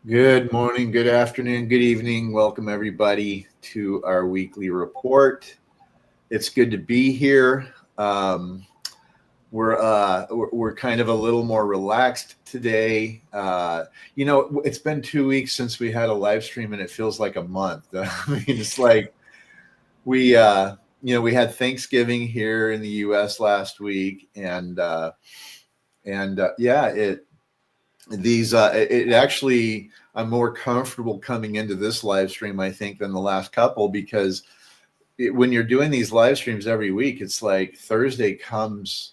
Good morning, good afternoon, good evening. Welcome everybody to our weekly report. It's good to be here. We're kind of a little more relaxed today. It's been 2 weeks since we had a live stream, and it feels like a month. I mean, it's like we had Thanksgiving here in the U.S. last week, it actually, I'm more comfortable coming into this live stream, I think, than the last couple, because when you're doing these live streams every week, it's like Thursday comes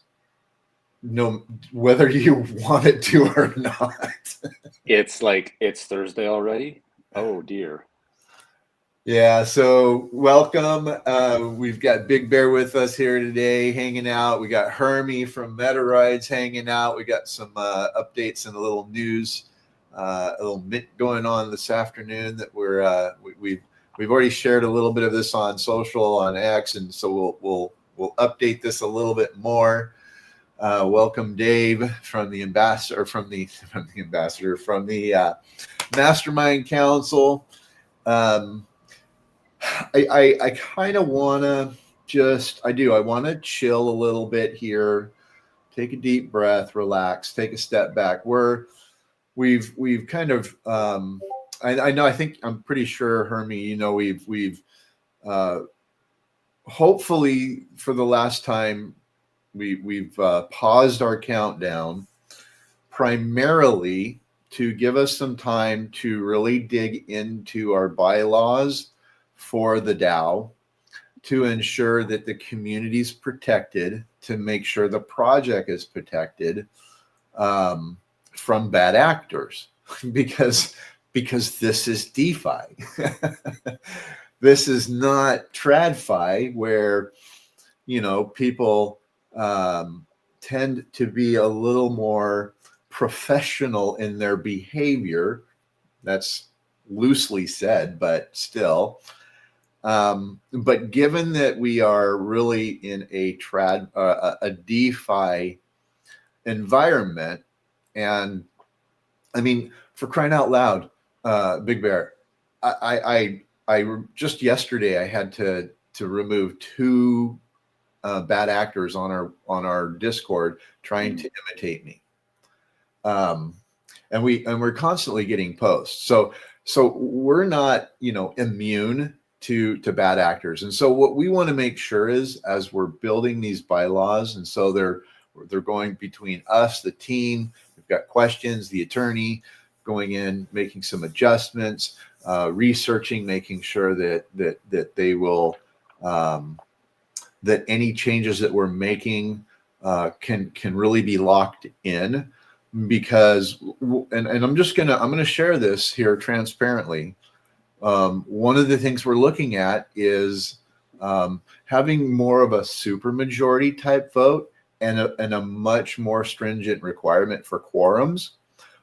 whether you want it to or not. It's like it's Thursday already. Oh dear. Yeah, so welcome. We've got Big Bear with us here today, hanging out. We got Hermie from Meta Rides hanging out. We got some updates and a little news, a little bit going on this afternoon that we've already shared a little bit of this on social, on X, and so we'll update this a little bit more. Welcome, Dave, from the Mastermind Council. I kind of want to I want to chill a little bit here, take a deep breath, relax, take a step back. We've kind of, I know, I'm pretty sure, Hermie, we've hopefully for the last time, we've paused our countdown primarily to give us some time to really dig into our bylaws for the DAO, to ensure that the community is protected, to make sure the project is protected from bad actors, because this is DeFi. This is not TradFi, where people tend to be a little more professional in their behavior. That's loosely said, but still. But given that we are really in a DeFi environment, and I mean, for crying out loud, Big Bear, I just yesterday I had to remove 2 bad actors on our Discord trying to imitate me, and we're constantly getting posts. So we're not immune to bad actors. And so what we want to make sure is, as we're building these bylaws, and so they're going between us, the team, we've got questions, the attorney going in, making some adjustments, researching, making sure that they will, that any changes that we're making can really be locked in, because, and I'm going to share this here transparently. One of the things we're looking at is having more of a supermajority type vote, and a much more stringent requirement for quorums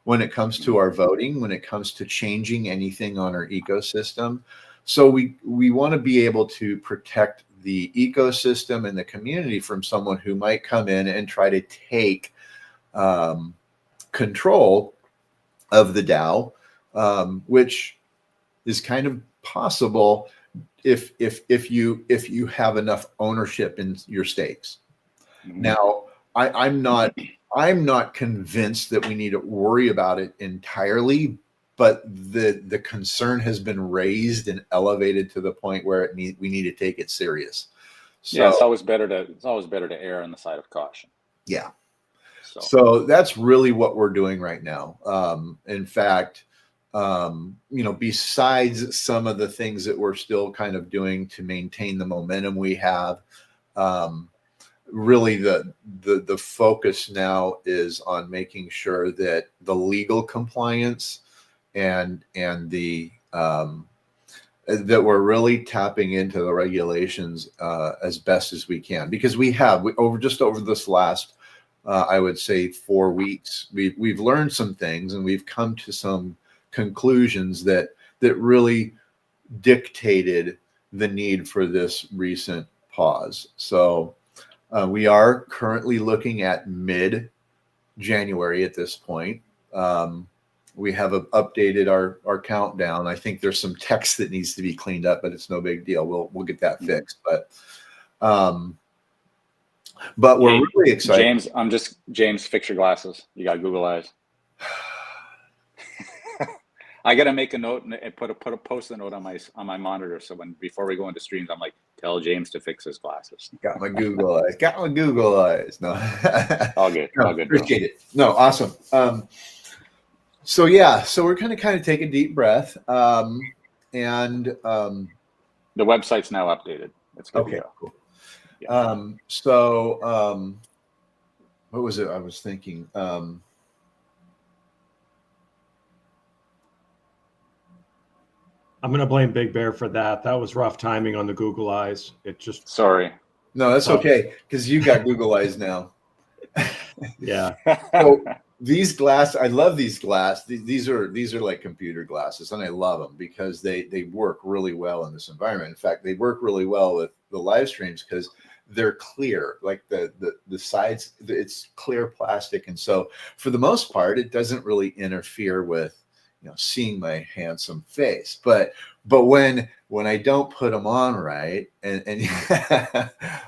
when it comes to our voting, when it comes to changing anything on our ecosystem. So we want to be able to protect the ecosystem and the community from someone who might come in and try to take control of the DAO, which is kind of possible if you have enough ownership in your stakes. Mm-hmm. Now, I'm not I'm not convinced that we need to worry about it entirely, but the concern has been raised and elevated to the point where we need to take it serious. So yeah, it's always better to err on the side of caution. yeah. So That's really what we're doing right now. In fact, besides some of the things that we're still kind of doing to maintain the momentum we have, really the focus now is on making sure that the legal compliance and the that we're really tapping into the regulations as best as we can, because we over this last I would say 4 weeks, we've learned some things and we've come to some conclusions that really dictated the need for this recent pause. So we are currently looking at mid-January at this point. We have updated our countdown. I think there's some text that needs to be cleaned up, but it's no big deal. We'll get that fixed. But we're really excited. James, fix your glasses. You got Google eyes. I got to make a note and put a post-it note on my monitor. So before we go into streams, I'm like, tell James to fix his glasses. Got my Google eyes. Got my Google eyes. No, all good. No, all good. Appreciate it. No, awesome. So we're kind of take a deep breath. And the website's now updated. It's good okay. to go. Cool. Yeah. What was it? I was thinking. I'm going to blame Big Bear for that. That was rough timing on the Google eyes. It just sorry. No, that's okay, because you got Google eyes now. Yeah. So these glasses, I love these glasses. These are like computer glasses, and I love them because they work really well in this environment. In fact, they work really well with the live streams because they're clear, like the sides. It's clear plastic, and so for the most part, it doesn't really interfere with seeing my handsome face. But when I don't put them on right, and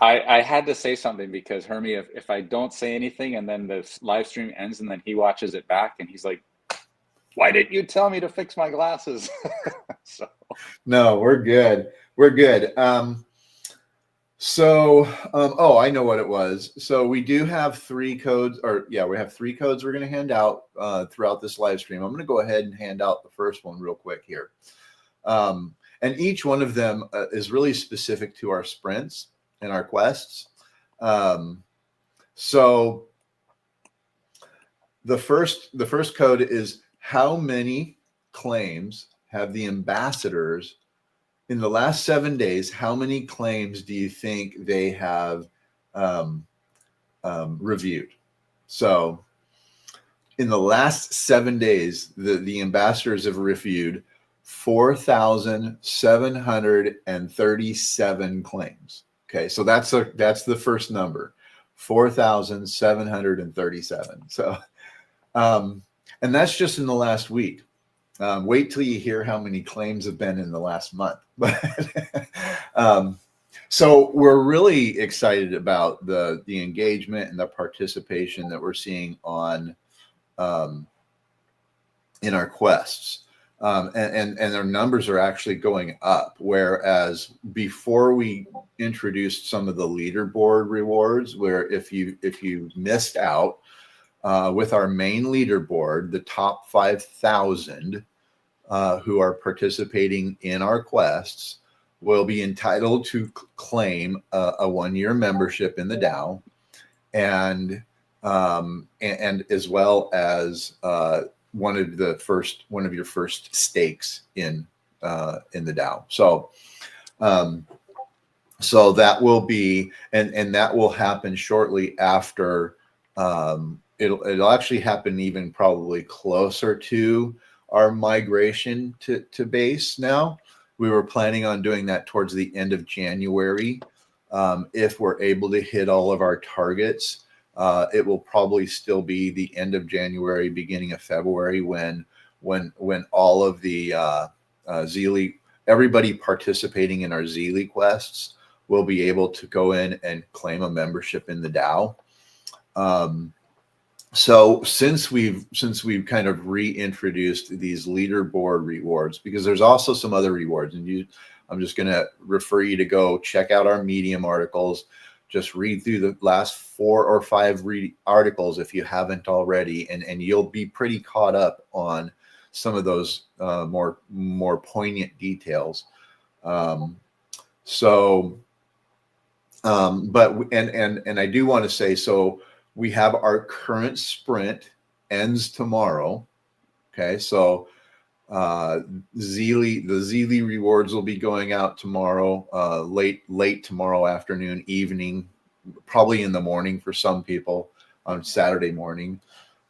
I had to say something because Hermie, if I don't say anything and then the live stream ends and then he watches it back and he's like, why didn't you tell me to fix my glasses? So no, we're good. I know what it was. So we do have 3 codes, we have 3 codes we're going to hand out throughout this live stream. I'm going to go ahead and hand out the first one real quick here. And each one of them is really specific to our sprints and our quests. So the first code is, how many claims have the ambassadors in the last 7 days? How many claims do you think they have reviewed? So in the last 7 days, the ambassadors have reviewed 4,737 claims. Okay, so that's the first number, 4,737. So, and that's just in the last week. Wait till you hear how many claims have been in the last month. So we're really excited about the engagement and the participation that we're seeing on in our quests. And their numbers are actually going up. Whereas before we introduced some of the leaderboard rewards, where if you missed out with our main leaderboard, the top 5,000 who are participating in our quests will be entitled to claim a 1-year membership in the DAO, and as well as one of your first stakes in the DAO. So that will be, and that will happen shortly after. It'll actually happen even probably closer to our migration to base. Now we were planning on doing that towards the end of January. If we're able to hit all of our targets, it will probably still be the end of January, beginning of February, when all of the Zeely, everybody participating in our Zeely quests will be able to go in and claim a membership in the DAO. So since we've kind of reintroduced these leaderboard rewards, because there's also some other rewards, and I'm just going to refer you to go check out our Medium articles. Just read through the last 4 or 5 articles if you haven't already, and you'll be pretty caught up on some of those more poignant details. But I do want to say, so we have our current sprint ends tomorrow. Okay, so the Zeely rewards will be going out tomorrow, late tomorrow afternoon, evening, probably in the morning for some people on Saturday morning,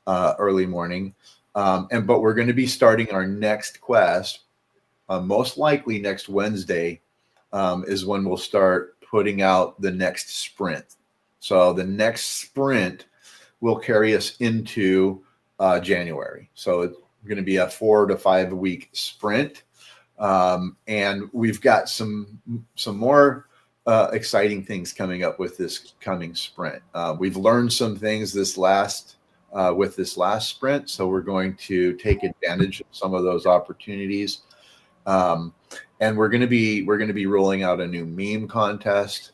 early morning. But we're going to be starting our next quest, most likely next Wednesday, is when we'll start putting out the next sprint. So the next sprint will carry us into January. So it's going to be a 4 to 5 week sprint. And we've got some more exciting things coming up with this coming sprint. We've learned some things with this last sprint, so we're going to take advantage of some of those opportunities. And we're going to be rolling out a new meme contest.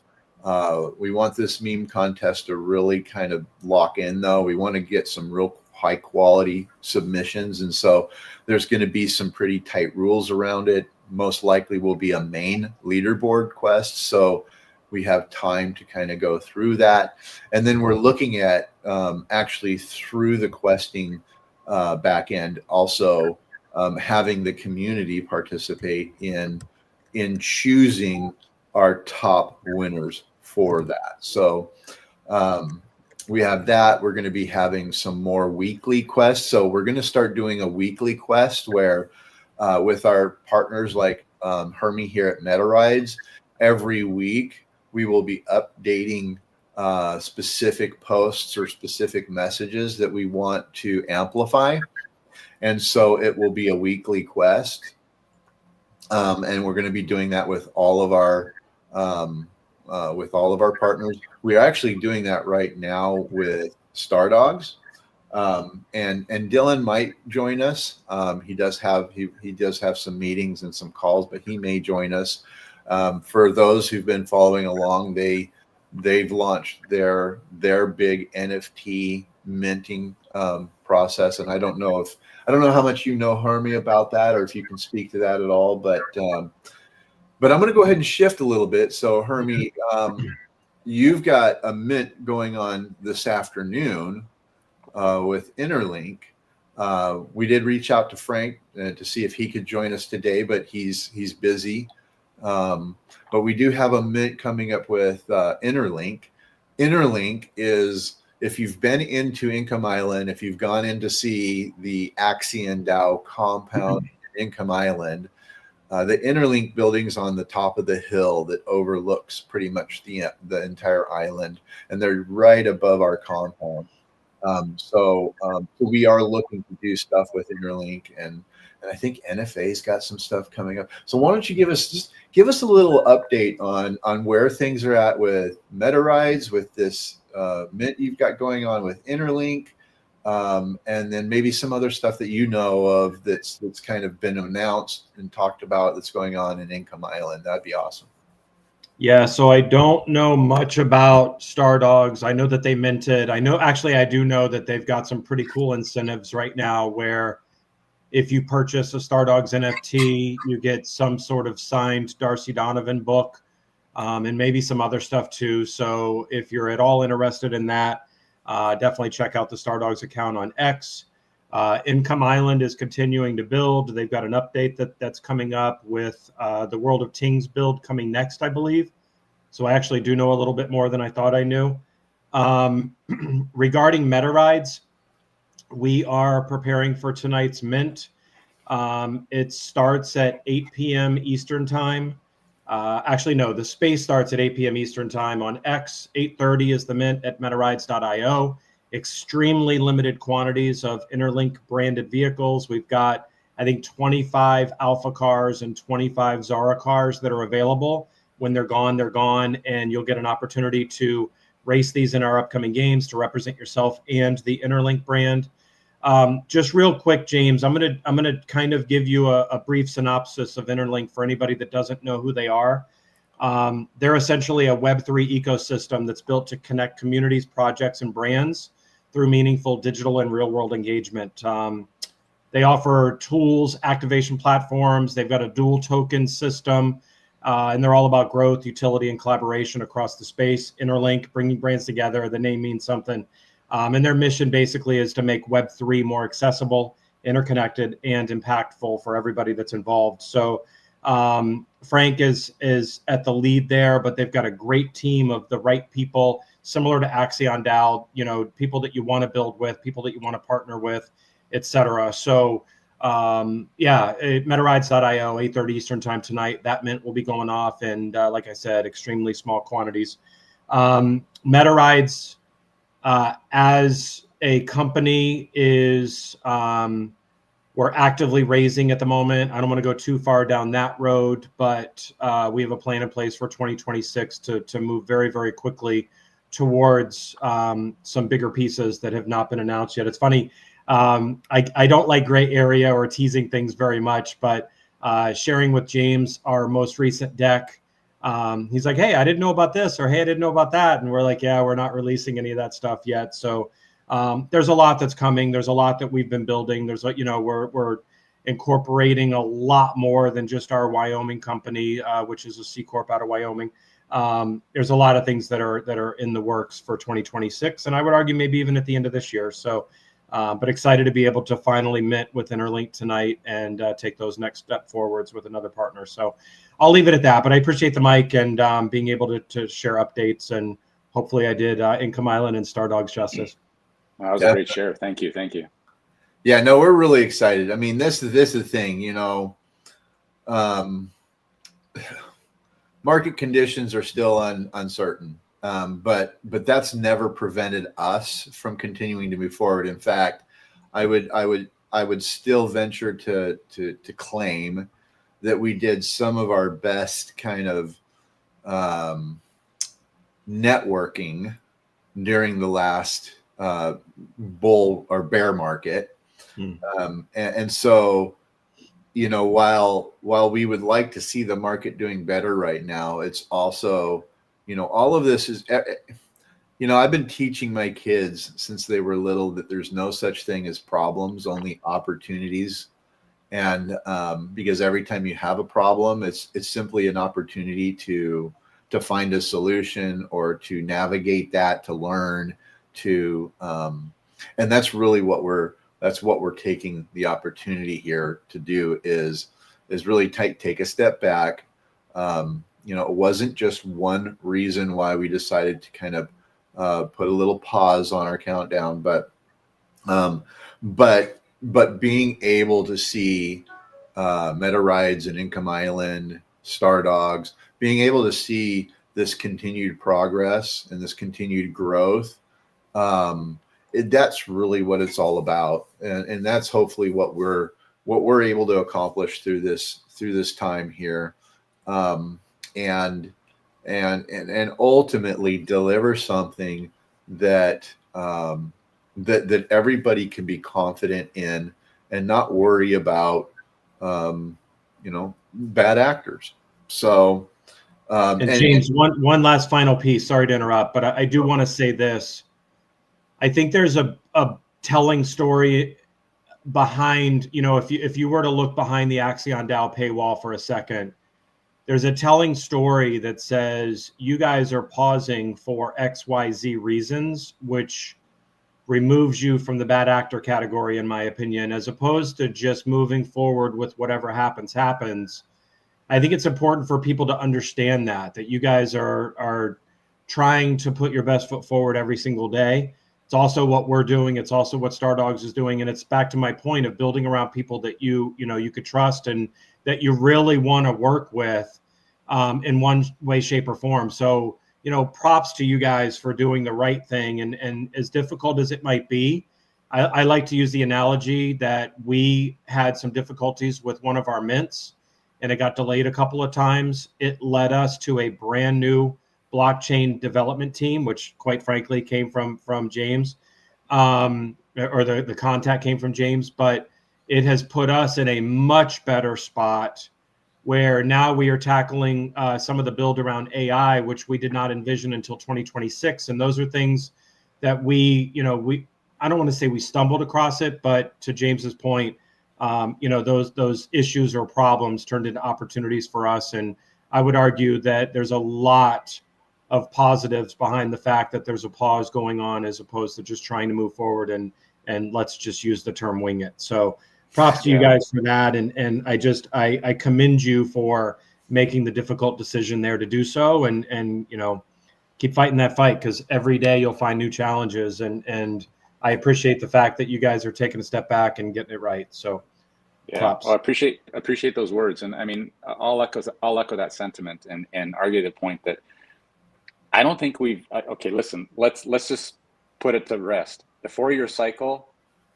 We want this meme contest to really kind of lock in, though. We want to get some real high quality submissions, and so there's going to be some pretty tight rules around it. Most likely will be a main leaderboard quest, so we have time to kind of go through that. And then we're looking at actually through the questing back end also having the community participate in choosing our top winners for that. So we have that. We're going to be having some more weekly quests. So we're going to start doing a weekly quest where with our partners like Hermie here at MetaRides, every week we will be updating specific posts or specific messages that we want to amplify. And so it will be a weekly quest. And we're going to be doing that with all of our partners. We are actually doing that right now with Star Dogs. And Dylan might join us. He does have some meetings and some calls, but he may join us. For those who've been following along, they've launched their big NFT minting process, and I don't know how much you know, Hermie, about that, or if you can speak to that at all. But I'm going to go ahead and shift a little bit. So Hermie, you've got a mint going on this afternoon with Interlink. We did reach out to Frank to see if he could join us today, but he's busy. But we do have a mint coming up with Interlink. Interlink is, if you've been into Income Island, if you've gone in to see the Axion DAO compound in Income Island, the Interlink building's on the top of the hill that overlooks pretty much the entire island, and they're right above our compound. So we are looking to do stuff with Interlink, and I think NFA's got some stuff coming up. So why don't you give us a little update on where things are at with MetaRides, with this mint you've got going on with Interlink, and then maybe some other stuff that you know of that's kind of been announced and talked about that's going on in Income Island. That'd be awesome. Yeah, so I don't know much about Star Dogs. I know that they minted. I do know that they've got some pretty cool incentives right now where if you purchase a Star Dogs NFT, you get some sort of signed Darcy Donovan book, and maybe some other stuff too. So if you're at all interested in that, definitely check out the Star Dogs account on X. Income Island is continuing to build. They've got an update that's coming up with the World of Tings build coming next, I believe. So I actually do know a little bit more than I thought I knew. Regarding MetaRides, we are preparing for tonight's mint. It starts at 8 p.m. Eastern time. Actually, no, the space starts at 8 p.m. Eastern time on X. 8:30 is the mint at metarides.io. Extremely limited quantities of Interlink branded vehicles. We've got, I think, 25 Alpha cars and 25 Zara cars that are available. When they're gone, and you'll get an opportunity to race these in our upcoming games to represent yourself and the Interlink brand. Just real quick, James, I'm gonna kind of give you a brief synopsis of Interlink for anybody that doesn't know who they are. They're essentially a Web3 ecosystem that's built to connect communities, projects, and brands through meaningful digital and real-world engagement. They offer tools, activation platforms. They've got a dual token system, and they're all about growth, utility, and collaboration across the space. Interlink, bringing brands together. The name means something. And their mission basically is to make Web3 more accessible, interconnected, and impactful for everybody that's involved. So Frank is at the lead there, but they've got a great team of the right people, similar to Axion DAO, people that you want to build with, people that you want to partner with, etc. So MetaRides.io, 8:30 Eastern time tonight. That mint will be going off, and like I said, extremely small quantities. MetaRides as a company is we're actively raising at the moment. I don't want to go too far down that road, but we have a plan in place for 2026 to move very, very quickly towards some bigger pieces that have not been announced yet. It's funny. I don't like gray area or teasing things very much, but sharing with James our most recent deck, he's like, hey, I didn't know about this, or hey, I didn't know about that. And we're like, yeah, we're not releasing any of that stuff yet. So there's a lot that's coming. There's a lot that we've been building. There's, we're incorporating a lot more than just our Wyoming company, which is a C Corp out of Wyoming. There's a lot of things that are in the works for 2026, and I would argue maybe even at the end of this year. So, but excited to be able to finally mint with Interlink tonight and take those next step forwards with another partner. So I'll leave it at that, but I appreciate the mic and being able to share updates, and hopefully I did Income Island and Star Dogs justice. That was a great share. Thank you. Yeah, no, we're really excited. I mean, this is the thing, market conditions are still uncertain, but that's never prevented us from continuing to move forward. In fact, I would still venture to claim that we did some of our best kind of networking during the last bull or bear market. And so, while we would like to see the market doing better right now, it's also, all of this is, I've been teaching my kids since they were little that there's no such thing as problems, only opportunities. And because every time you have a problem, it's simply an opportunity to find a solution or to navigate that, to learn, and that's really what we're taking the opportunity here to do is really take a step back. It wasn't just one reason why we decided to kind of put a little pause on our countdown, but being able to see MetaRides and Income Island, Star Dogs, being able to see this continued progress and this continued growth, that's really what it's all about, and that's hopefully what we're able to accomplish through this time here, and ultimately deliver something that that everybody can be confident in and not worry about bad actors. So and James, one last final piece, sorry to interrupt, but I do want to say this. I think there's a telling story behind, if you were to look behind the Axion DAO paywall for a second, there's a telling story that says you guys are pausing for XYZ reasons, which removes you from the bad actor category, in my opinion, as opposed to just moving forward with whatever happens. I think it's important for people to understand that you guys are trying to put your best foot forward every single day. It's also what we're doing. It's also what Star Dogs is doing. And it's back to my point of building around people that you could trust and that you really want to work with in one way, shape, or form. So, props to you guys for doing the right thing. And as difficult as it might be, I like to use the analogy that we had some difficulties with one of our mints and it got delayed a couple of times. It led us to a brand new blockchain development team, which quite frankly came from James, or the contact came from James, but it has put us in a much better spot where now we are tackling some of the build around AI, which we did not envision until 2026. And those are things that I don't want to say we stumbled across it, but to James's point, those issues or problems turned into opportunities for us. And I would argue that there's a lot of positives behind the fact that there's a pause going on, as opposed to just trying to move forward and let's just use the term wing it. So props to you guys for that. And I commend you for making the difficult decision there to do so, and keep fighting that fight, because every day you'll find new challenges, and I appreciate the fact that you guys are taking a step back and getting it right. So props. Well, I appreciate those words. And I mean, I'll echo that sentiment and argue the point that I don't think okay, listen, let's just put it to rest. The 4-year cycle,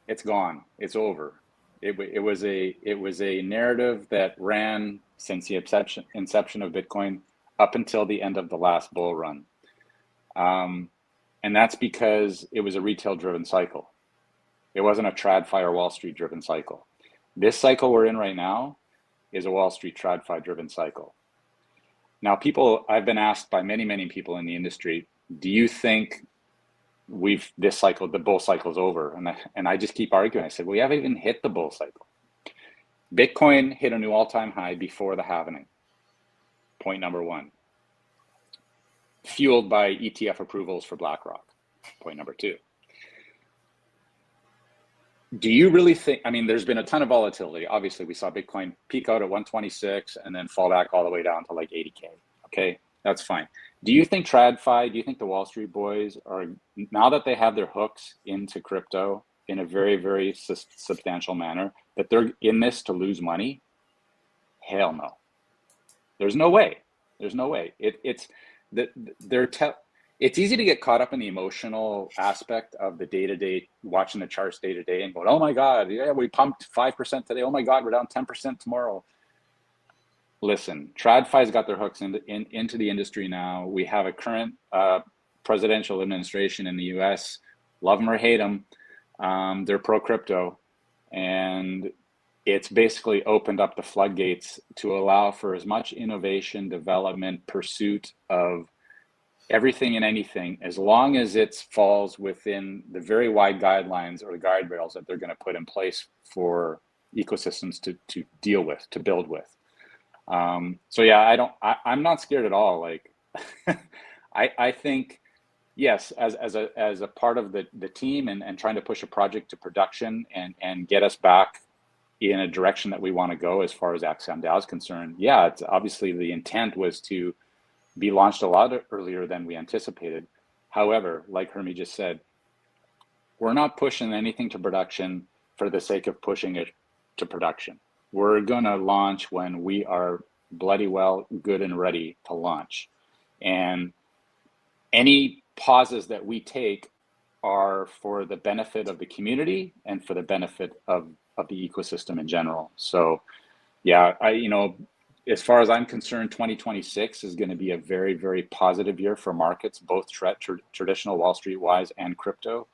it's gone. It's over. It was a narrative that ran since the inception of Bitcoin up until the end of the last bull run. And that's because it was a retail driven cycle. It wasn't a TradFi or Wall Street driven cycle. This cycle we're in right now is a Wall Street TradFi driven cycle. Now, I've been asked by many people in the industry, do you think the bull cycle's over? And I just keep arguing. I said, we haven't even hit the bull cycle. Bitcoin hit a new all-time high before the halvening. Point number one. Fueled by ETF approvals for BlackRock. Point number two. Do you really think, there's been a ton of volatility. Obviously, we saw Bitcoin peak out at 126 and then fall back all the way down to like 80K. Okay, that's fine. Do you think TradFi, do you think the Wall Street boys are, now that they have their hooks into crypto in a very, very substantial manner, that they're in this to lose money? Hell no. There's no way. There's no way. It's easy to get caught up in the emotional aspect of the day-to-day, watching the charts day-to-day and going, oh my God, yeah, we pumped 5% today. Oh my God, we're down 10% tomorrow. Listen, TradFi's got their hooks into the industry now. We have a current presidential administration in the US, love them or hate them. They're pro-crypto, and it's basically opened up the floodgates to allow for as much innovation, development, pursuit of everything and anything, as long as it falls within the very wide guidelines or the guardrails that they're going to put in place for ecosystems to deal with, to build with. So yeah, I'm not scared at all. Like, I think, yes, as a part of the team and trying to push a project to production and get us back in a direction that we want to go as far as Axion DAO is concerned. Yeah, it's obviously the intent was to be launched a lot earlier than we anticipated. However, like Hermie just said, we're not pushing anything to production for the sake of pushing it to production. We're gonna launch when we are bloody well good and ready to launch. And any pauses that we take are for the benefit of the community and for the benefit of the ecosystem in general. So yeah, as far as I'm concerned, 2026 is going to be a very, very positive year for markets, both traditional Wall Street wise and crypto.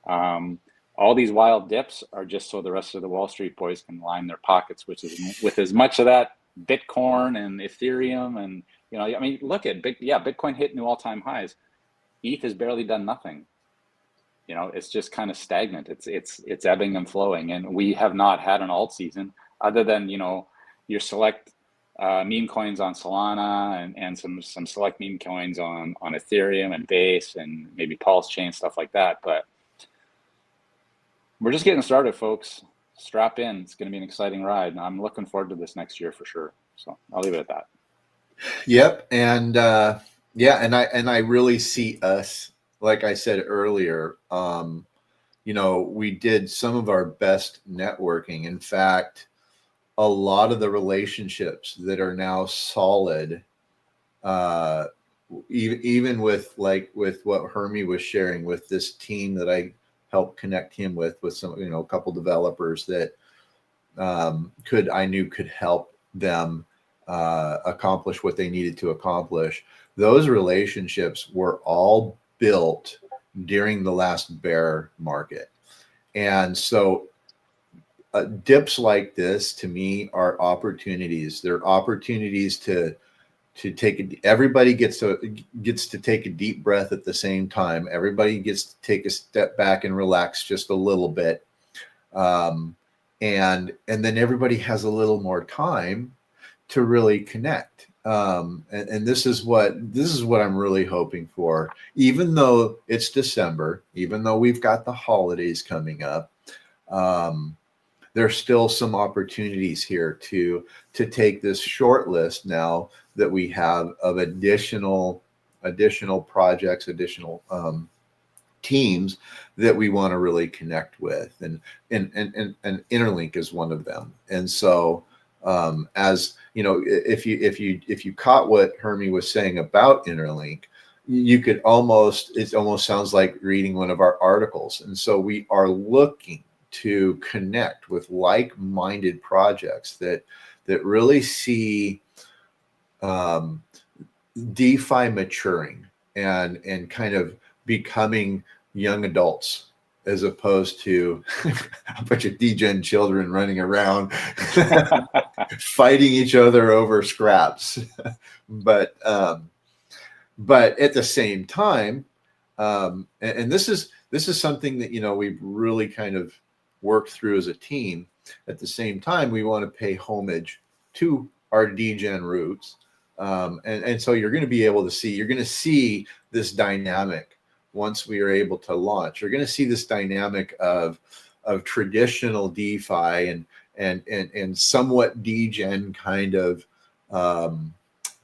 All these wild dips are just so the rest of the Wall Street boys can line their pockets, which is with as much of that Bitcoin and Ethereum. And, look at Bitcoin hit new all-time highs. ETH has barely done nothing. It's just kind of stagnant. It's ebbing and flowing. And we have not had an alt season other than, your select meme coins on Solana and some select meme coins on Ethereum and Base and maybe Pulse Chain, stuff like that. But we're just getting started, folks. Strap in. It's going to be an exciting ride. And I'm looking forward to this next year for sure. So I'll leave it at that. Yep. And and I really see us, like I said earlier, we did some of our best networking. In fact, a lot of the relationships that are now solid, even with what Hermie was sharing with this team that I helped connect him with some, a couple developers that I knew could help them accomplish what they needed to accomplish. those relationships were all built during the last bear market. And so dips like this to me are opportunities. They're opportunities to take everybody gets to take a deep breath at the same time. Everybody gets to take a step back and relax just a little bit. And then everybody has a little more time to really connect. And this is what I'm really hoping for. Even though it's December, even though we've got the holidays coming up, there's still some opportunities here to take this short list now that we have of additional projects, additional teams that we want to really connect with, and Interlink is one of them. And so as you know, if you caught what Hermie was saying about Interlink, you could it almost sounds like reading one of our articles. And so we are looking to connect with like-minded projects that really see DeFi maturing and kind of becoming young adults, as opposed to a bunch of degen children running around fighting each other over scraps. But at the same time, and this is something that, you know, we've really kind of worked through as a team. At the same time, we want to pay homage to our degen roots. And so you're going to see this dynamic once we are able to launch. You're going to see this dynamic of traditional DeFi and somewhat degen kind of not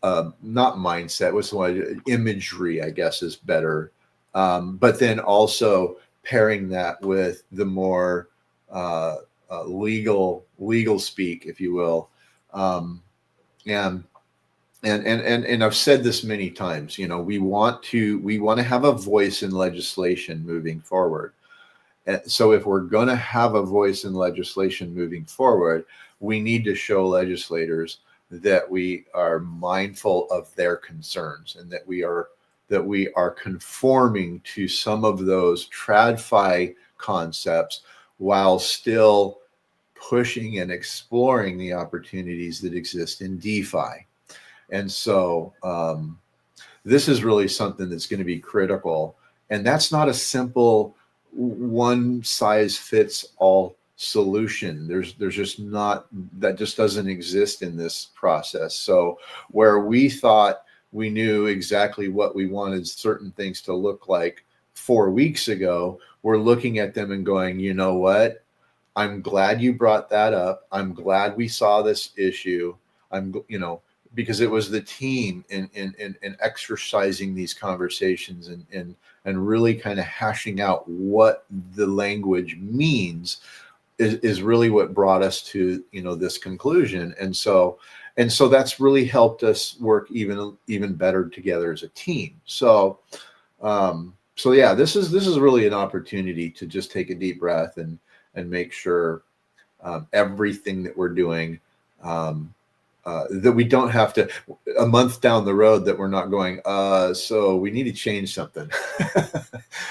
mindset, what's the one, imagery, I guess is better. But then also pairing that with the more legal speak, if you will. And I've said this many times, you know, we want to have a voice in legislation moving forward. So if we're going to have a voice in legislation moving forward, we need to show legislators that we are mindful of their concerns, and that we are conforming to some of those TradFi concepts while still pushing and exploring the opportunities that exist in DeFi. And so this is really something that's going to be critical. And that's not a simple one size fits all solution. There's just not, that just doesn't exist in this process. So where we thought we knew exactly what we wanted certain things to look like 4 weeks ago, we're looking at them and going, you know what? I'm glad you brought that up. I'm glad we saw this issue. Because it was the team in exercising these conversations and really kind of hashing out what the language means is really what brought us to, you know, this conclusion. And so that's really helped us work even better together as a team. So yeah, this is really an opportunity to just take a deep breath and make sure everything that we're doing, that we don't have to, a month down the road, that we're not going, so we need to change something.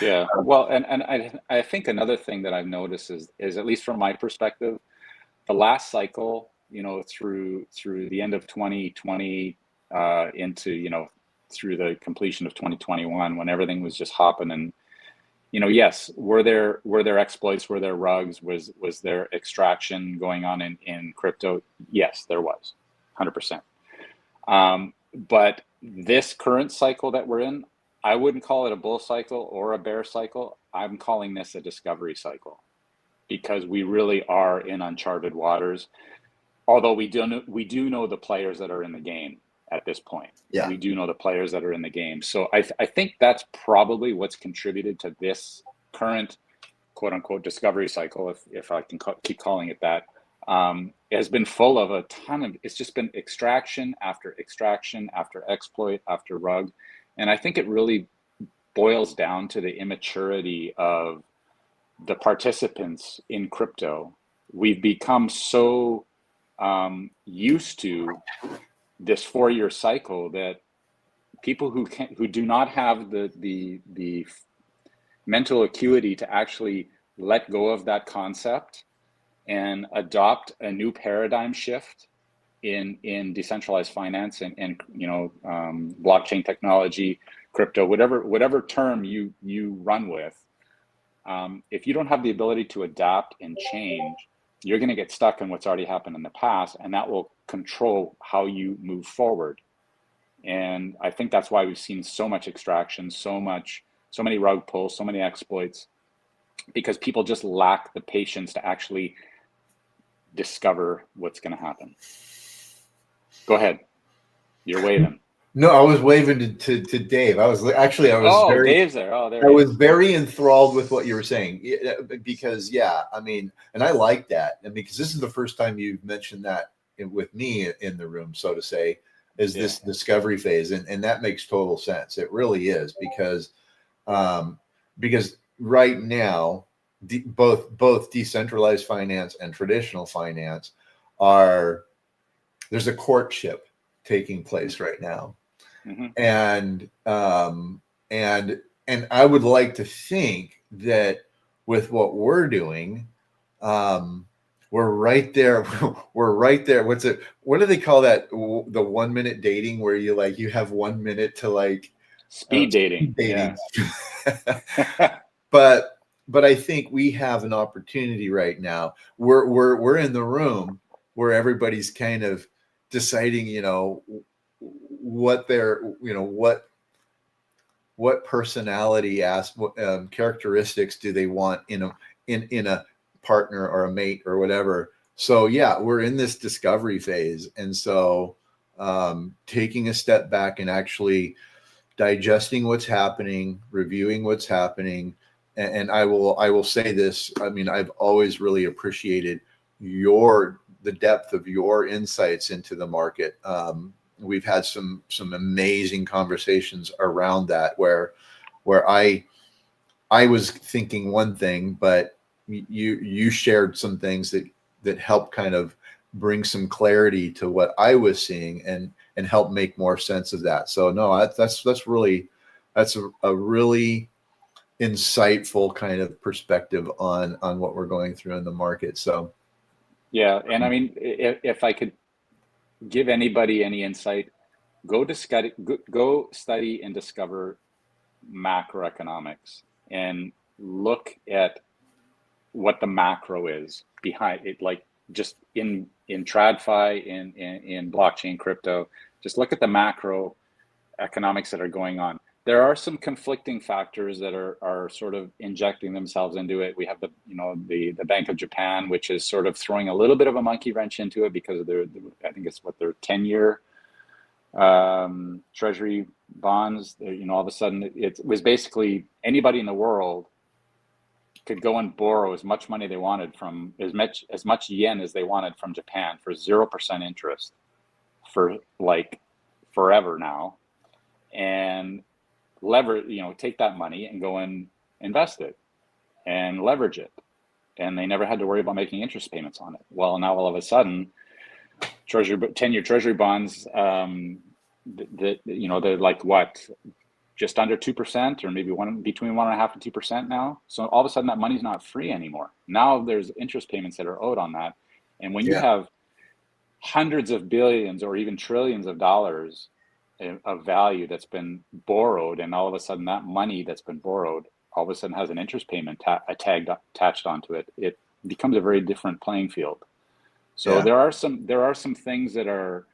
Yeah, well, and I think another thing that I've noticed is at least from my perspective, the last cycle, you know, through the end of 2020 into, you know, through the completion of 2021, when everything was just hopping, and, you know, yes, were there exploits, were there rugs, was there extraction going on in crypto? Yes, there was, 100%. But this current cycle that we're in, I wouldn't call it a bull cycle or a bear cycle. I'm calling this a discovery cycle, because we really are in uncharted waters. Although we do know the players that are in the game at this point. Yeah. We do know the players that are in the game. So I think that's probably what's contributed to this current quote unquote discovery cycle, if I can keep calling it that. It has been full of a ton of, it's just been extraction after exploit after rug. And I think it really boils down to the immaturity of the participants in crypto. We've become so used to this 4-year cycle that people who do not have the mental acuity to actually let go of that concept and adopt a new paradigm shift in decentralized finance and blockchain technology, crypto, whatever term you run with. If you don't have the ability to adapt and change, you're going to get stuck in what's already happened in the past, and that will control how you move forward. And I think that's why we've seen so much extraction, so many rug pulls, so many exploits, because people just lack the patience to actually discover what's going to happen. Go ahead. You're waving. No, I was waving to Dave. Dave's there. Oh, there. I was very enthralled with what you were saying, because I mean, and I like that, and because this is the first time you've mentioned that with me in the room, so to say, is this discovery phase, and that makes total sense. It really is, because right now, both decentralized finance and traditional finance there's a courtship taking place right now. Mm-hmm. And I would like to think that with what we're doing, we're right there. We're right there. What do they call that? The 1 minute dating, where you have 1 minute to speed dating. Yeah. But I think we have an opportunity right now. We're in the room where everybody's kind of deciding, what their, what personality characteristics do they want in a partner or a mate or whatever. So we're in this discovery phase, and so taking a step back and actually digesting what's happening, reviewing what's happening, and I will say this. I mean, I've always really appreciated the depth of your insights into the market. We've had some amazing conversations around that, where I was thinking one thing, but you shared some things that helped kind of bring some clarity to what I was seeing and help make more sense of that. So no, that's a really insightful kind of perspective on what we're going through in the market. So yeah, and I mean, if I could give anybody any insight, go study and discover macroeconomics and look at what the macro is behind it, like just in TradFi, in blockchain crypto. Just look at the macro economics that are going on. There are some conflicting factors that are sort of injecting themselves into it. We have the Bank of Japan, which is sort of throwing a little bit of a monkey wrench into it because of their 10-year treasury bonds. All of a sudden it was basically anybody in the world could go and borrow as much money they wanted from as much yen as they wanted from Japan for 0% interest for forever now, and take that money and go and invest it and leverage it, and they never had to worry about making interest payments on it. Well, now all of a sudden, 10-year treasury bonds, they're like what, just under 2%, or maybe between 1.5% and 2% now. So all of a sudden that money's not free anymore. Now there's interest payments that are owed on that. And when you have hundreds of billions or even trillions of dollars of value that's been borrowed, and all of a sudden that money that's been borrowed all of a sudden has an interest payment attached onto it, it becomes a very different playing field. So there are some things that are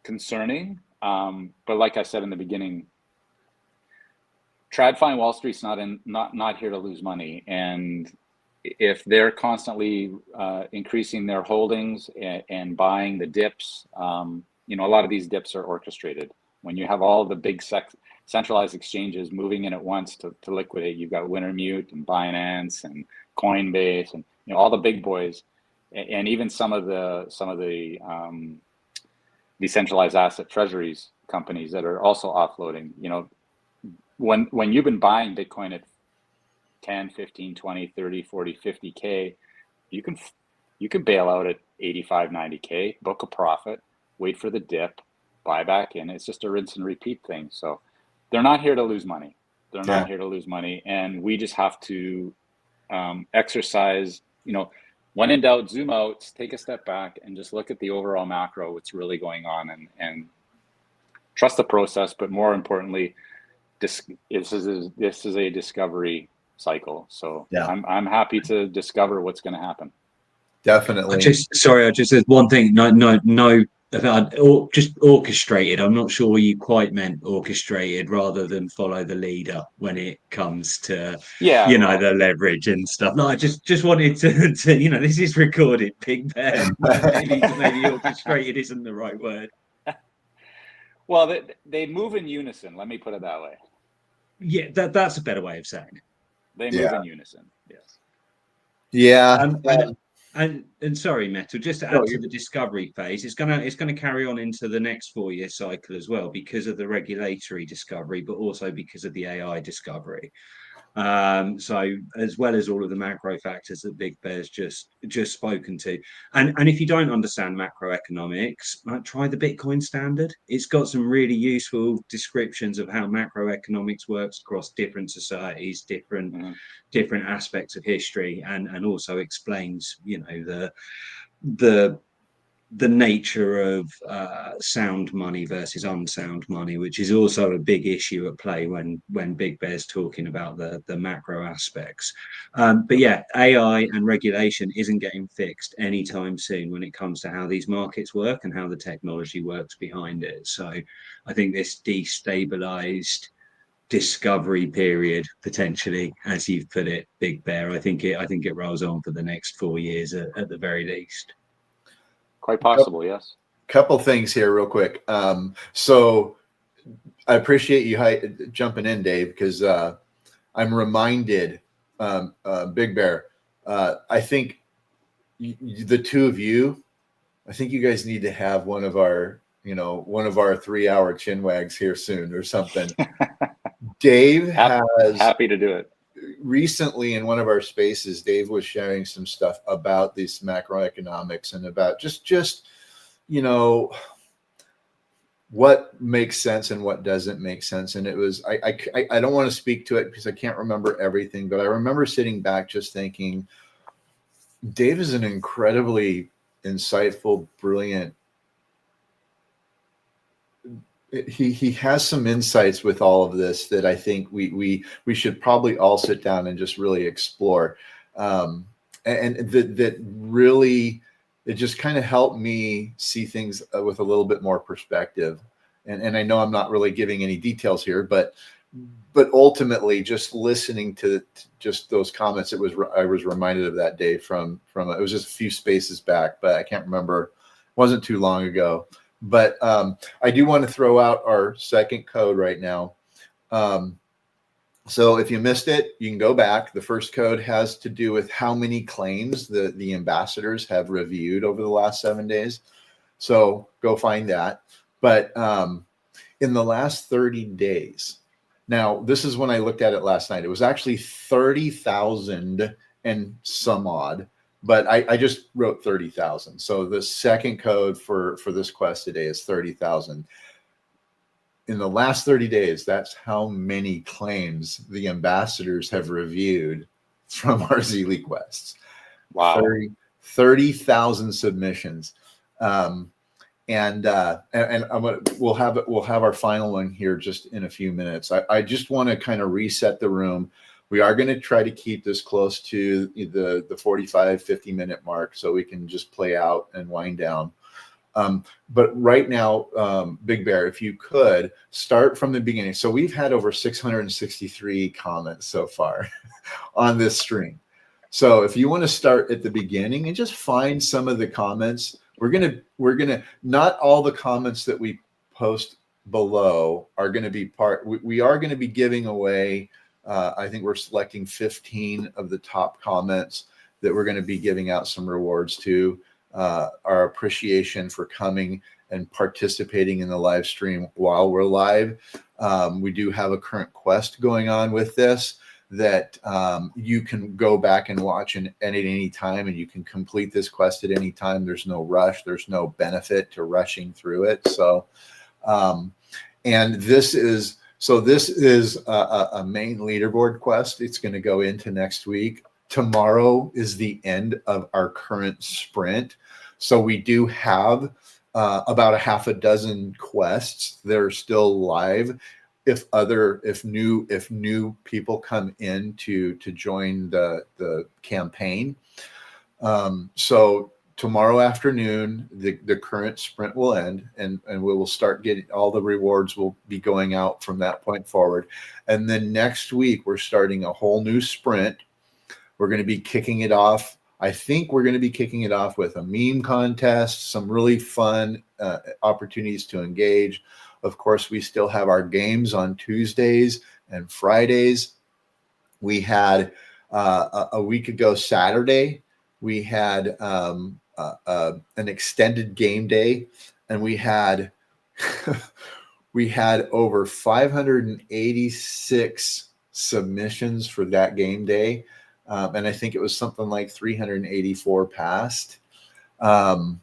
concerning, but like I said in the beginning, TradFi and Wall Street's not here to lose money, and if they're constantly increasing their holdings and buying the dips, a lot of these dips are orchestrated. When you have all the big centralized exchanges moving in at once to liquidate, you've got Wintermute and Binance and Coinbase and all the big boys, and even some of the decentralized asset treasuries companies that are also offloading. When you've been buying Bitcoin at 10, 15, 20, 30, 40, 50K, you can bail out at 85, 90K, book a profit, wait for the dip, buy back in. It's just a rinse and repeat thing. So they're not here to lose money. They're Yeah. not here to lose money. And we just have to exercise, when in doubt, zoom out, take a step back, and just look at the overall macro, what's really going on, and trust the process. But more importantly, this is a discovery cycle. So Yeah. I'm happy to discover what's going to happen. Definitely. I just said one thing. No. Just orchestrated. I'm not sure you quite meant orchestrated rather than follow the leader when it comes to the leverage and stuff. No, I just wanted to this is recorded, Big Bear. maybe orchestrated isn't the right word. Well, they move in unison. Let me put it that way. Yeah, that's a better way of saying it. They move in unison. Yes. Yeah. And sorry, Metal, just to add to the discovery phase, it's gonna carry on into the next 4-year cycle as well, because of the regulatory discovery, but also because of the AI discovery. So as well as all of the macro factors that Big Bear's just spoken to, and if you don't understand macroeconomics, try the Bitcoin standard. It's got some really useful descriptions of how macroeconomics works across different societies, different aspects of history, and also explains the nature of sound money versus unsound money, which is also a big issue at play when Big Bear's talking about the macro aspects. But yeah, AI and regulation isn't getting fixed anytime soon when it comes to how these markets work and how the technology works behind it. So I think this destabilized discovery period, potentially, as you've put it, Big Bear, I think it rolls on for the next 4 years at the very least. Quite possible, yes. Couple things here real quick. So I appreciate you jumping in, Dave, because I'm reminded, Big Bear, I think the two of you, I think you guys need to have one of our 3-hour chin wags here soon or something. Dave has happy to do it. Recently in one of our spaces, Dave was sharing some stuff about these macroeconomics and about just what makes sense and what doesn't make sense. And it was, I don't want to speak to it because I can't remember everything, but I remember sitting back just thinking, Dave is an incredibly insightful, brilliant. He has some insights with all of this that I think we should probably all sit down and just really explore. And that really, it just kind of helped me see things with a little bit more perspective. And I know I'm not really giving any details here, but ultimately just listening to just those comments, I was reminded of that day from it was just a few spaces back, but I can't remember. It wasn't too long ago. But I do want to throw out our second code right now. So if you missed it, you can go back. The first code has to do with how many claims the ambassadors have reviewed over the last 7 days. So go find that. But in the last 30 days, now this is when I looked at it last night. It was actually 30,000 and some odd. But I just wrote 30,000. So the second code for this quest today is 30,000. In the last 30 days, that's how many claims the ambassadors have reviewed from our Zeely quests. Wow. 30,000 submissions. And we'll have our final one here just in a few minutes. I just want to kind of reset the room. We are going to try to keep this close to the 45, 50-minute mark so we can just play out and wind down. But right now, Big Bear, if you could start from the beginning. So we've had over 663 comments so far on this stream. So if you want to start at the beginning and just find some of the comments, we're gonna not all the comments that we post below are going to be we are going to be giving away. I think we're selecting 15 of the top comments that we're going to be giving out some rewards to. Our appreciation for coming and participating in the live stream while we're live. We do have a current quest going on with this that you can go back and watch and edit any time, and you can complete this quest at any time. There's no rush. There's no benefit to rushing through it. So, and this is So this is a main leaderboard quest. It's going to go into next week. Tomorrow is the end of our current sprint. So we do have about a half a dozen quests that are still live. If new people come in to join the campaign. So tomorrow afternoon, the current sprint will end, and we will start getting all the rewards will be going out from that point forward. And then next week, we're starting a whole new sprint. We're going to be kicking it off. I think we're going to be kicking it off with a meme contest, some really fun opportunities to engage. Of course, we still have our games on Tuesdays and Fridays. We had a week ago Saturday, we had an extended game day, and we had we had over 586 submissions for that game day. And I think it was something like 384 passed. A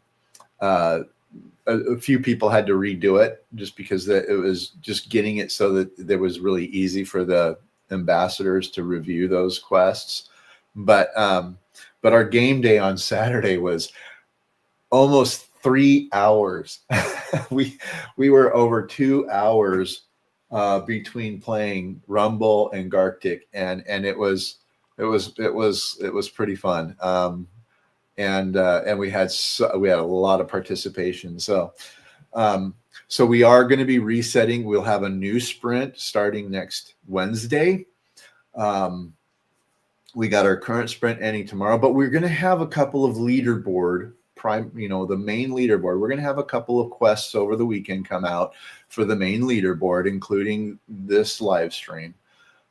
few people had to redo it just because it was just getting it so that it was really easy for the ambassadors to review those quests. But our game day on Saturday was almost 3 hours. we were over 2 hours between playing Rumble and Gartic, and it was pretty fun. And we had a lot of participation. So we are going to be resetting. We'll have a new sprint starting next Wednesday. We got our current sprint ending tomorrow, but we're going to have a couple of leaderboard the main leaderboard. We're going to have a couple of quests over the weekend come out for the main leaderboard, including this live stream.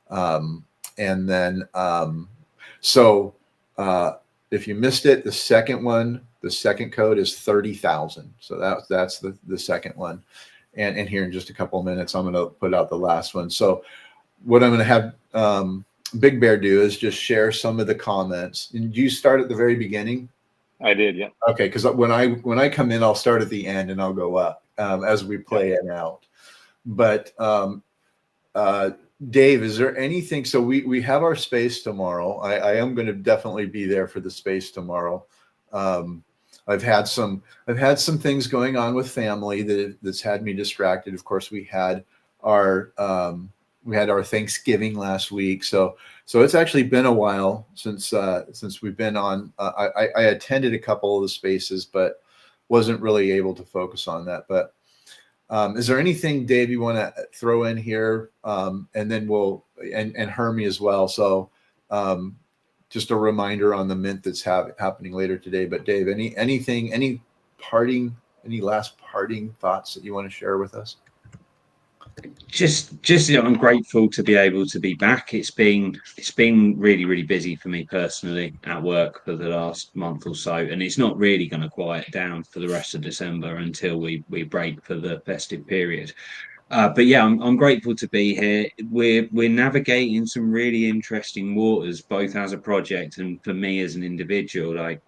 And then, if you missed it, the second code is 30,000. So that's the second one. And here in just a couple of minutes, I'm going to put out the last one. So what I'm going to have Big Bear do is just share some of the comments. And you start at the very beginning? I did, yeah. Okay, because when I come in, I'll start at the end and I'll go up as we play it out. But Dave, is there anything? So we have our space tomorrow. I am going to definitely be there for the space tomorrow. I've had some things going on with family that's had me distracted. Of course, we had our Thanksgiving last week, so it's actually been a while since we've been on. I attended a couple of the spaces, but wasn't really able to focus on that. But is there anything, Dave, you want to throw in here? And then and Hermie as well. So just a reminder on the mint that's happening later today. But Dave, any last parting thoughts that you want to share with us? Just I'm grateful to be able to be back. It's been really, really busy for me personally at work for the last month or so, and it's not really going to quiet down for the rest of December until we break for the festive period. But yeah, I'm grateful to be here. We're navigating some really interesting waters, both as a project and for me as an individual. Like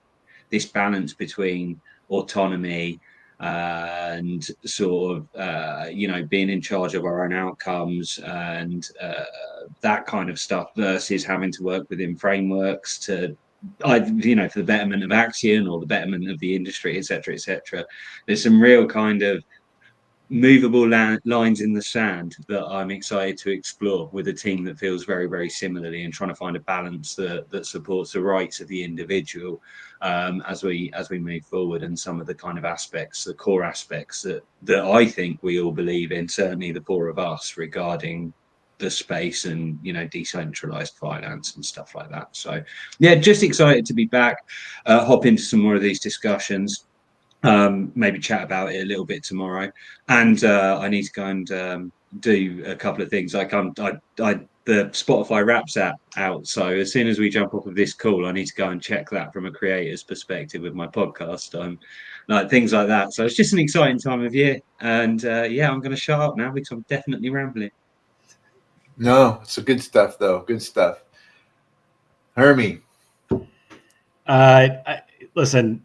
this balance between autonomy and sort of being in charge of our own outcomes and that kind of stuff versus having to work within frameworks to for the betterment of Axion or the betterment of the industry, etc., etc. There's some real kind of movable lines in the sand that I'm excited to explore with a team that feels very, very similarly, and trying to find a balance that supports the rights of the individual as we move forward, and some of the kind of aspects, the core aspects that I think we all believe in, certainly the four of us, regarding the space and decentralized finance and stuff like that. So yeah, just excited to be back, hop into some more of these discussions. Maybe chat about it a little bit tomorrow, and I need to go and do a couple of things. Like the Spotify Wraps app out, so as soon as we jump off of this call, I need to go and check that from a creator's perspective with my podcast, like things like that. So it's just an exciting time of year, and yeah, I'm going to shut up now because I'm definitely rambling. No, it's good stuff though. Good stuff. Hermie. Listen,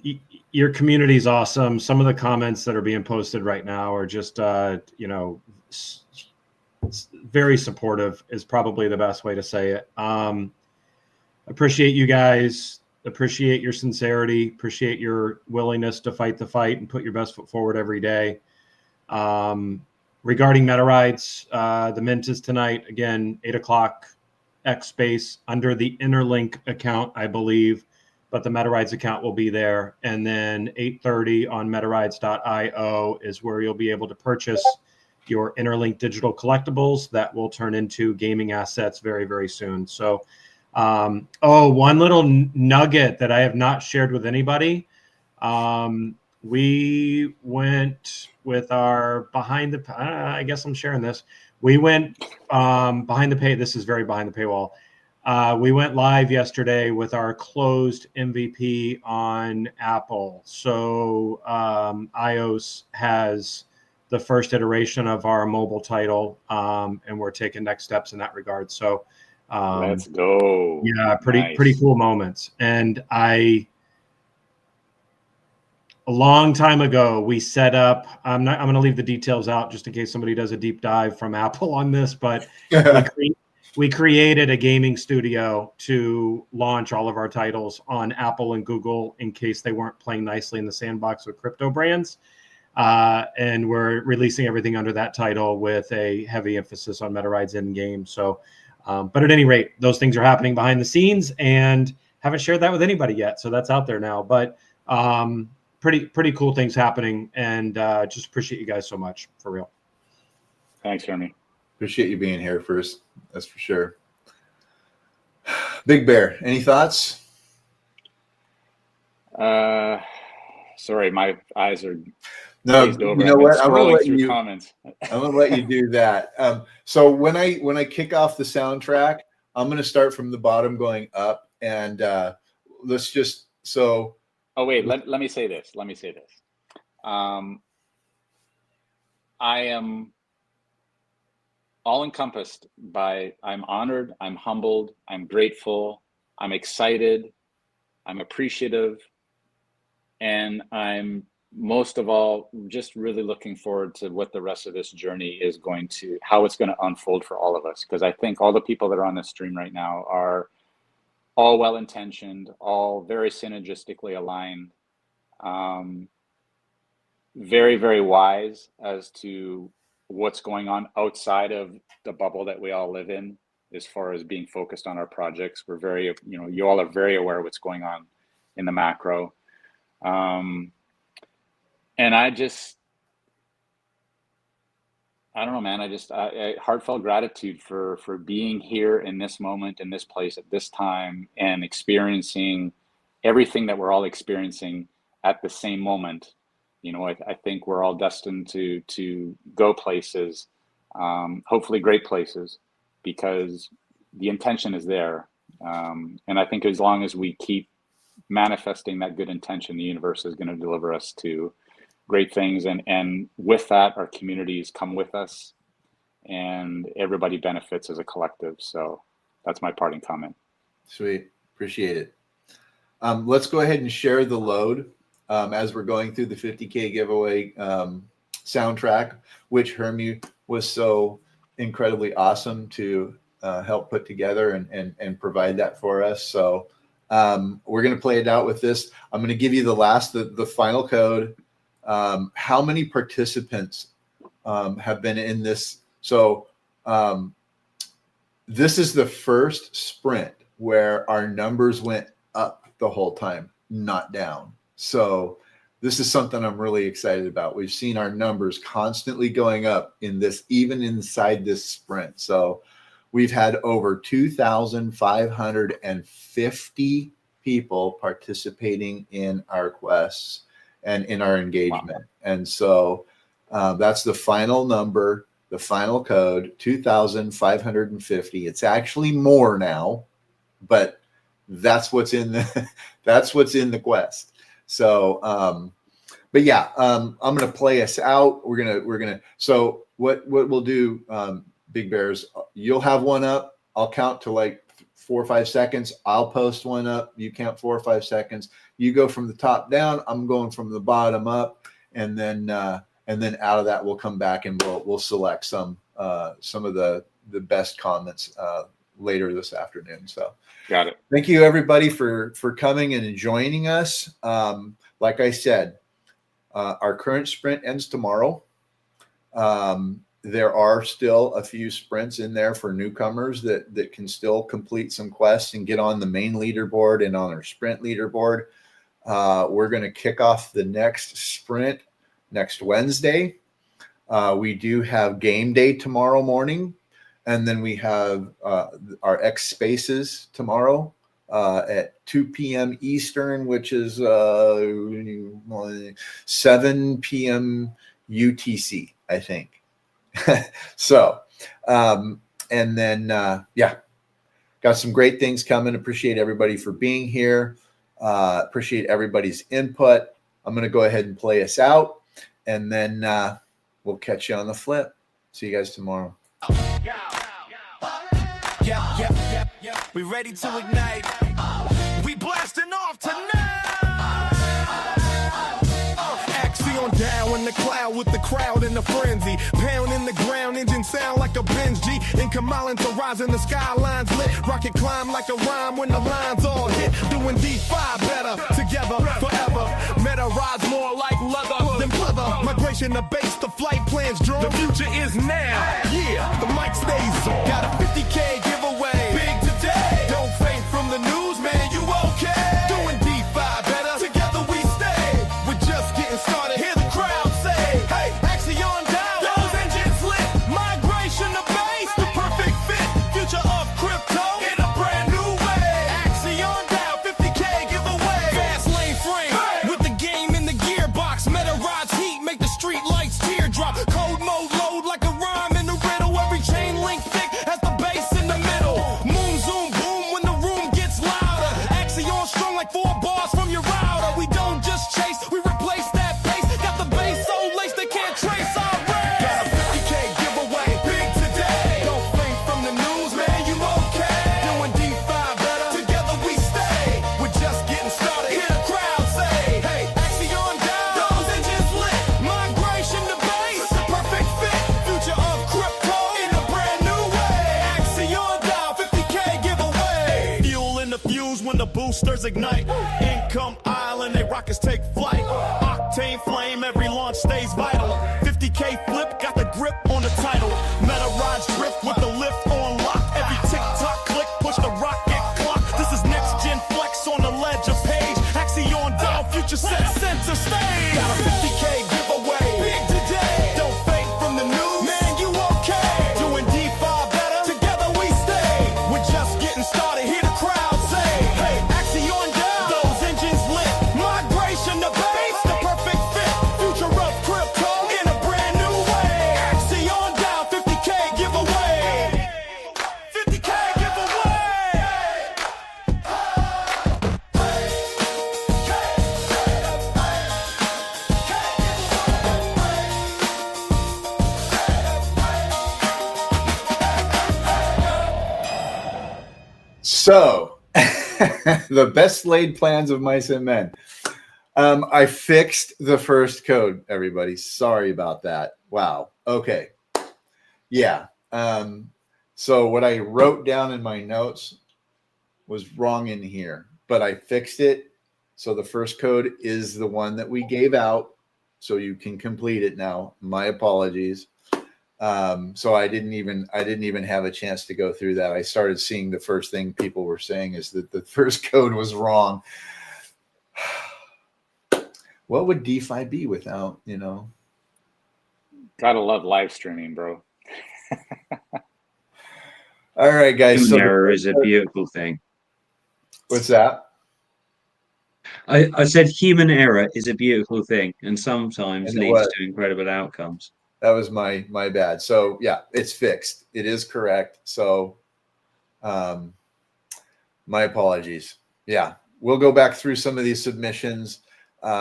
your community is awesome. Some of the comments that are being posted right now are just, very supportive is probably the best way to say it. Appreciate you guys. Appreciate your sincerity. Appreciate your willingness to fight the fight and put your best foot forward every day. Regarding meta rides, the mint is tonight, again, 8 o'clock X space under the Interlink account, I believe, but the meta rides account will be there. And then 8:30 on metarides.io is where you'll be able to purchase your Interlink digital collectibles that will turn into gaming assets very, very soon. So, one little nugget that I have not shared with anybody. We went with our behind the, I guess I'm sharing this. We went behind the pay. This is very behind the paywall. We went live yesterday with our closed MVP on Apple. So iOS has the first iteration of our mobile title, and we're taking next steps in that regard. So let's go. Yeah, pretty cool moments. And a long time ago, we set up, I'm going to leave the details out just in case somebody does a deep dive from Apple on this, but we created a gaming studio to launch all of our titles on Apple and Google in case they weren't playing nicely in the sandbox with crypto brands. And we're releasing everything under that title with a heavy emphasis on meta rides in game. So, but at any rate, those things are happening behind the scenes and haven't shared that with anybody yet. So that's out there now, but pretty cool things happening, and just appreciate you guys so much, for real. Thanks, Jeremy. Appreciate you being here first. That's for sure. Big Bear, any thoughts? Sorry, my eyes are no. glazed over. You know what? I'm scrolling through comments. I'm gonna let you do that. So when I kick off the soundtrack, I'm gonna start from the bottom going up, and let's just so. Oh wait, let me say this. I am all encompassed by, I'm honored, I'm humbled, I'm grateful, I'm excited, I'm appreciative, and I'm most of all just really looking forward to what the rest of this journey is how it's going to unfold for all of us. Because I think all the people that are on this stream right now are all well-intentioned, all very synergistically aligned, very, very wise as to what's going on outside of the bubble that we all live in as far as being focused on our projects. We're very, you all are very aware of what's going on in the macro. And I don't know, man. I heartfelt gratitude for being here in this moment, in this place, at this time, and experiencing everything that we're all experiencing at the same moment. I think we're all destined to go places, hopefully great places, because the intention is there. And I think as long as we keep manifesting that good intention, the universe is going to deliver us to great things. And with that, our communities come with us, and everybody benefits as a collective. So that's my parting comment. Sweet. Appreciate it. Let's go ahead and share the load as we're going through the 50K giveaway soundtrack, which Hermie was so incredibly awesome to help put together and provide that for us. So we're going to play it out with this. I'm going to give you the final code. How many participants have been in this? So this is the first sprint where our numbers went up the whole time, not down. So this is something I'm really excited about. We've seen our numbers constantly going up in this, even inside this sprint. So we've had over 2,550 people participating in our quests and in our engagement. Wow. And so that's the final number, the final code, 2,550. It's actually more now, but that's what's in the quest. So, but yeah, I'm going to play us out. So what we'll do, Big Bears, you'll have one up. I'll count to like 4 or 5 seconds. I'll post one up. You count 4 or 5 seconds. You go from the top down. I'm going from the bottom up, and then out of that we'll come back and we'll select some some of the best comments later this afternoon. So got it. Thank you everybody for coming and joining us. Like I said, our current sprint ends tomorrow. There are still a few sprints in there for newcomers that can still complete some quests and get on the main leaderboard and on our sprint leaderboard. We're going to kick off the next sprint next Wednesday. We do have game day tomorrow morning, and then we have our X Spaces tomorrow at 2 p.m. Eastern, which is 7 p.m. UTC, I think. So, and then, got some great things coming. Appreciate everybody for being here. Appreciate everybody's input. I'm going to go ahead and play us out, and then we'll catch you on the flip. See you guys tomorrow. We ready to ignite. We blasting off tonight. Axion DAO in the cloud with the crowd in the frenzy. Pound in the ground, engine sound like a Benz G. Income islands are rising, the skylines lit. Rocket climb like a rhyme when the lines all hit. Doing D5 better, together, forever. Meta rides more like leather than pleather. Migration to base, the flight plans drawn. The future is now, yeah, the mic stays on. Got a 50K giveaway, big today. Don't faint from the news, man, you okay? Doing D5 better, together we stay. We're just getting started, hear the crowd say, hey, Axion DAO, those engines lit. Migration to base, the perfect fit. Future of crypto in a brand new way. Axion DAO, 50K giveaway. Fast lane frame, with the game in the gearbox. Meta rides heat, make the street lights teardrop. Code mode load like a rhyme in the riddle. Every chain link thick has the bass in the middle. Moon zoom boom when the room gets louder. Axion strong like 4 bars from your router. We don't just chase, we replace that pace. Got the bass so laced they can't trace our race. Got a 50K giveaway, big today. Don't faint from the news, man, you okay? Doing D5 better, together we stay. We're just getting started, hear the crowd say, hey, Axion DAO, those engines lit. Migration to base, the perfect fit. Future of crypto in a brand new way. Axion DAO, 50K giveaway. Fuel in the fuse when the boosters ignite. Income island, they rockets take flight. Octane flame, every launch stays vital. 50K flip, got the grip on the title. Meta rides drift with the lift on lock. Every tick-tock click, push the rocket clock. This is next gen flex on the ledger page. Axion DAO, future set center stage. Got a 50K giveaway, big today. Don't fake from the news, man, you okay? Doing D5 better, together we stay. We're just getting started, hear the crowd say, hey, Axion DAO, those engines lit. Migration to base, the perfect fit. Future of crypto in a brand new way. Axion DAO, 50K giveaway. 50K giveaway. So, the best laid plans of mice and men. I fixed the first code, everybody. Sorry about that. Wow. Okay. Yeah. So what I wrote down in my notes was wrong in here, but I fixed it. So the first code is the one that we gave out. So you can complete it now. My apologies. So I didn't even have a chance to go through that. I started seeing the first thing people were saying is that the first code was wrong. What would DeFi be without, Gotta love live streaming, bro. All right, guys. Human error is a beautiful thing. What's that? I said human error is a beautiful thing and sometimes And it leads was. to incredible outcomes. That was my bad. So yeah, it's fixed. It is correct. So my apologies. Yeah, we'll go back through some of these submissions.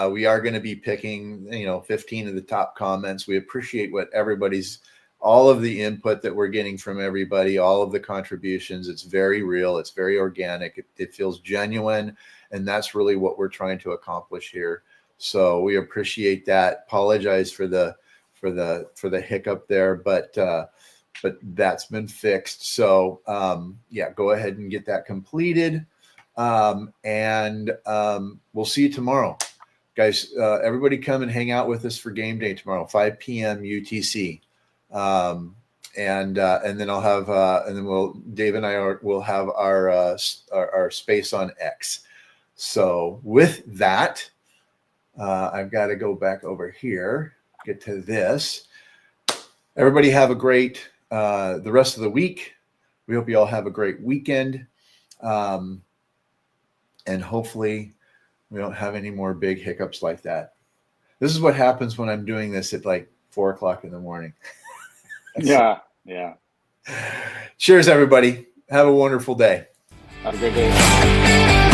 We are going to be picking, 15 of the top comments. We appreciate all of the input that we're getting from everybody, all of the contributions. It's very real. It's very organic. It feels genuine. And that's really what we're trying to accomplish here. So we appreciate that. Apologize for the hiccup there, but that's been fixed. So yeah, go ahead and get that completed. And we'll see you tomorrow, guys. Everybody come and hang out with us for game day tomorrow, 5 p.m. UTC. And then I'll have and then Dave and I will have our space on X. So with that, I've got to go back over here, get to this. Everybody have a great the rest of the week. We hope you all have a great weekend. And hopefully we don't have any more big hiccups like that. This is what happens when I'm doing this at like 4 o'clock in the morning. Yeah. Cheers, everybody. Have a wonderful day. Have a good day.